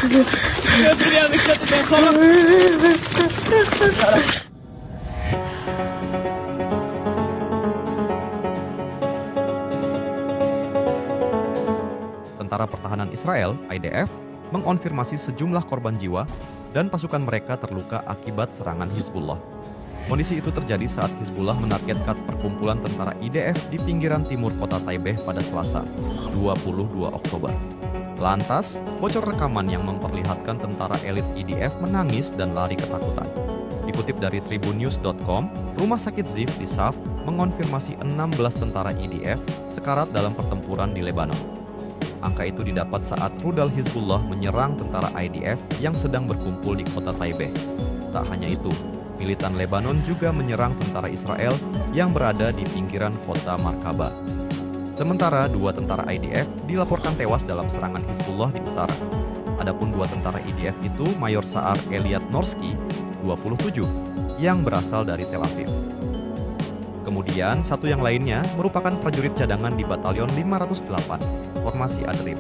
Tentara Pertahanan Israel, IDF, mengonfirmasi sejumlah korban jiwa dan pasukan mereka terluka akibat serangan Hizbullah. Kondisi itu terjadi saat Hizbullah menargetkan perkumpulan tentara IDF di pinggiran timur kota Taibeh pada Selasa, 22 Oktober. Lantas, bocor rekaman yang memperlihatkan tentara elit IDF menangis dan lari ketakutan. Dikutip dari tribunnews.com, Rumah Sakit Ziv di Saf mengonfirmasi 16 tentara IDF sekarat dalam pertempuran di Lebanon. Angka itu didapat saat rudal Hizbullah menyerang tentara IDF yang sedang berkumpul di kota Taibeh. Tak hanya itu, militan Lebanon juga menyerang tentara Israel yang berada di pinggiran kota Markaba. Sementara 2 tentara IDF dilaporkan tewas dalam serangan Hizbullah di utara. Adapun 2 tentara IDF itu Mayor Sa'ar Eliad Norsky, 27, yang berasal dari Tel Aviv. Kemudian, 1 yang lainnya merupakan prajurit cadangan di Batalion 508, Formasi Adrim.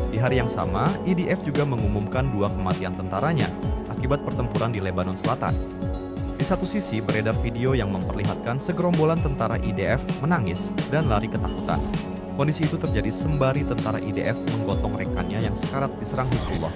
Di hari yang sama, IDF juga mengumumkan 2 kematian tentaranya akibat pertempuran di Lebanon Selatan. Di satu sisi beredar video yang memperlihatkan segerombolan tentara IDF menangis dan lari ketakutan. Kondisi itu terjadi sembari tentara IDF menggotong rekannya yang sekarat diserang Hizbullah.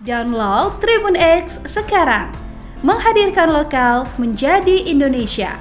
Download Tribun X sekarang, menghadirkan lokal menjadi Indonesia.